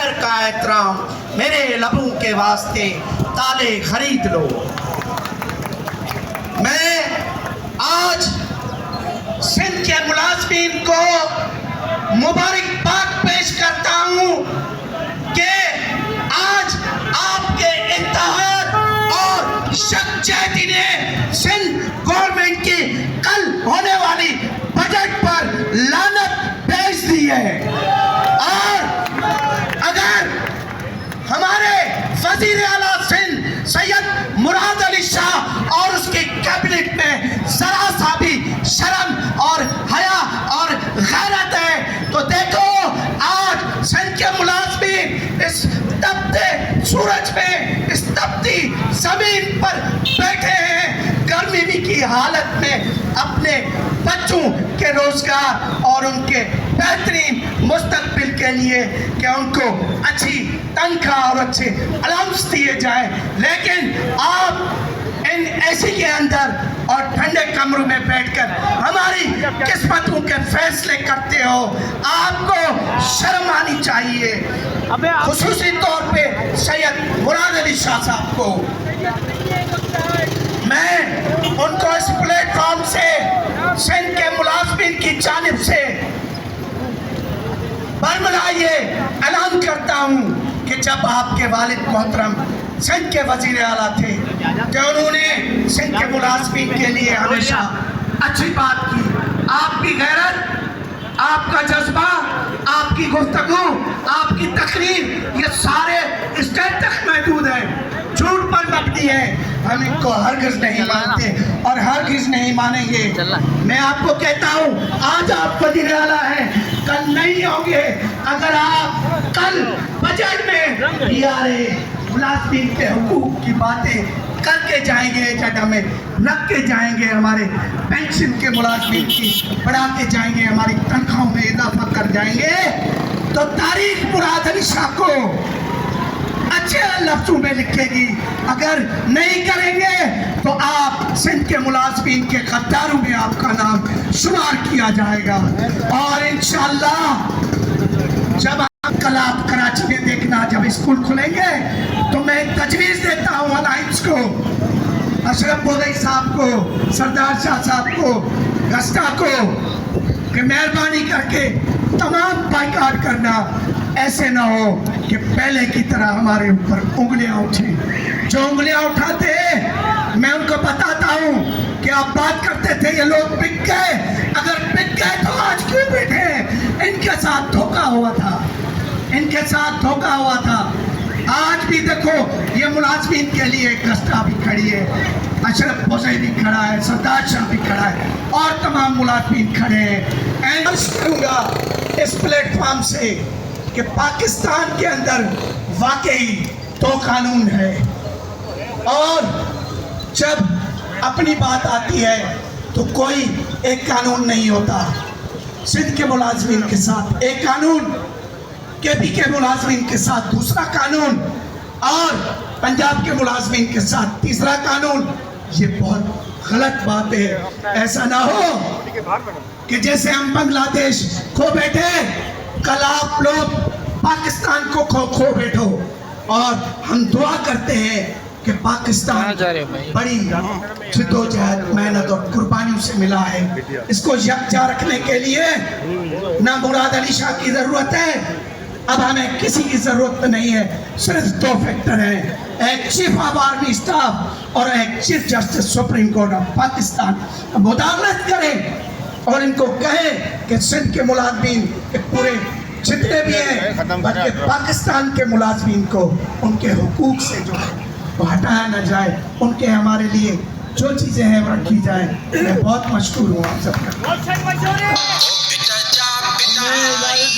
شہر کا احترام میرے لبوں کے واسطے تالے خرید لو۔ میں آج سندھ کے ملازمین کو مبارکباد پیش کرتا ہوں کہ آج آپ کے اتحاد اور یکجہتی نے سندھ گورنمنٹ کی کل ہونے والی بجٹ پر لعنت بھیج دی ہے۔ اور اگر ہمارے وزیر اعلیٰ سندھ سید مراد علی شاہ اور اس کی کیبنٹ میں ذرا سا بھی شرم اور حیا اور غیرت ہے تو دیکھو آج سندھ کے ملازمین اس تپتے سورج میں اس تپتی زمین پر بیٹھے ہیں، گرمی کی حالت میں اپنے بچوں کے روزگار اور ان کے بہترین مستقبل کے لیے کہ ان کو اچھی تنخواہ اور اچھے الاؤنس دیے جائیں، لیکن آپ ان اے سی کے اندر اور ٹھنڈے کمروں میں بیٹھ کر ہماری قسمتوں کے فیصلے کرتے ہو۔ آپ کو شرم آنی چاہیے، خصوصی طور پہ سید مراد علی شاہ صاحب کو۔ میں ان کو اس پلیٹ فارم سے سندھ کے ملازمین کی جانب سے برملا یہ اعلان کرتا ہوں کہ جب آپ کے والد محترم سندھ کے وزیر اعلیٰ تھے کہ انہوں نے سندھ کے ملازمین کے لیے ہمیشہ اچھی بات کی، آپ کی غیرت، آپ کا جذبہ، آپ کی گفتگو، آپ کی تقریر یہ سارے اسٹیج تک محدود ہیں، جھوٹ پر مبنی ہے۔ ہم ان کو ہرگز نہیں مانتے اور ہرگز نہیں مانیں گے۔ میں آپ کو کہتا ہوں آج آپ وزیر اعلیٰ ہیں، کل نہیں ہوں گے۔ اگر آپ کل بجٹ میں بیارے ملازمین کے حقوق کی باتیں کر کے جائیں گے، ایجنڈا میں رکھ کے جائیں گے، ہمارے پینشن کے ملازمین کی بڑھا کے جائیں گے، ہماری تنخواہوں میں اضافہ کر جائیں گے، تو تاریخ مراد علی شاہ کو اچھے لفظوں میں لکھے گی۔ اگر نہیں کریں گے تو آپ سندھ کے ملازمین کے غداروں میں آپ کا نام شمار کیا جائے گا۔ اور انشاءاللہ جب کل آپ کراچی میں دیکھنا جب اسکول کھلیں گے تو میں تجویز دیتا ہوں الائنس کو، اشرف بودئی صاحب کو، سردار شاہ صاحب کو، گسٹا کو کہ مہربانی کر کے تمام بائیکاٹ کرنا، ایسے نہ ہو کہ پہلے کی طرح ہمارے اوپر انگلیاں اٹھیں۔ جو انگلیاں اٹھاتے ہیں میں ان کو بتاتا ہوں کہ آپ بات کرتے تھے یہ لوگ بک گئے، اگر بک گئے تو آج کیوں بیٹھے ہیں؟ ان کے ساتھ دھوکہ ہوا تھا، ان کے ساتھ دھوکہ ہوا تھا۔ آج بھی دیکھو یہ ملازمین کے لیے گسٹا بھی کھڑی ہے، اشرف بودئی بھی کھڑا ہے، سردار شاہ بھی کھڑا ہے اور تمام ملازمین کھڑے ہیں۔ میں عرض کروں گا اس پلیٹ فارم سے کہ پاکستان کے اندر واقعی دو قانون ہے اور جب اپنی بات آتی ہے تو کوئی ایک قانون نہیں ہوتا۔ سندھ کے ملازمین کے ساتھ ایک قانون، کے پی کے ملازمین کے ساتھ دوسرا قانون اور پنجاب کے ملازمین کے ساتھ تیسرا قانون۔ یہ بہت غلط بات ہے، ایسا نہ ہو کہ جیسے ہم بنگلہ دیش کھو بیٹھے کل آپ لوگ پاکستان کو کھو بیٹھو۔ اور ہم دعا کرتے ہیں کہ پاکستان بڑی جدوجہد محنت اور قربانیوں سے ملا ہے، اس کو یکجا رکھنے کے لیے نہ مراد علی شاہ کی ضرورت ہے، اب ہمیں کسی کی ضرورت نہیں ہے، صرف دو فیکٹر ہیں، ایک چیف آف آرمی اسٹاف اور ایک chief justice supreme court of Pakistan. مداخلت کریں اور ان کو کہیں کہ سندھ کے ملازمین کے پورے جتنے بھی ہیں بلکہ پاکستان کے ملازمین کو ان کے حقوق سے جو ہے وہ ہٹایا نہ جائے، ان کے ہمارے لیے جو چیزیں ہیں وہ رکھی جائیں۔ میں بہت مشکور ہوں آپ سب کا۔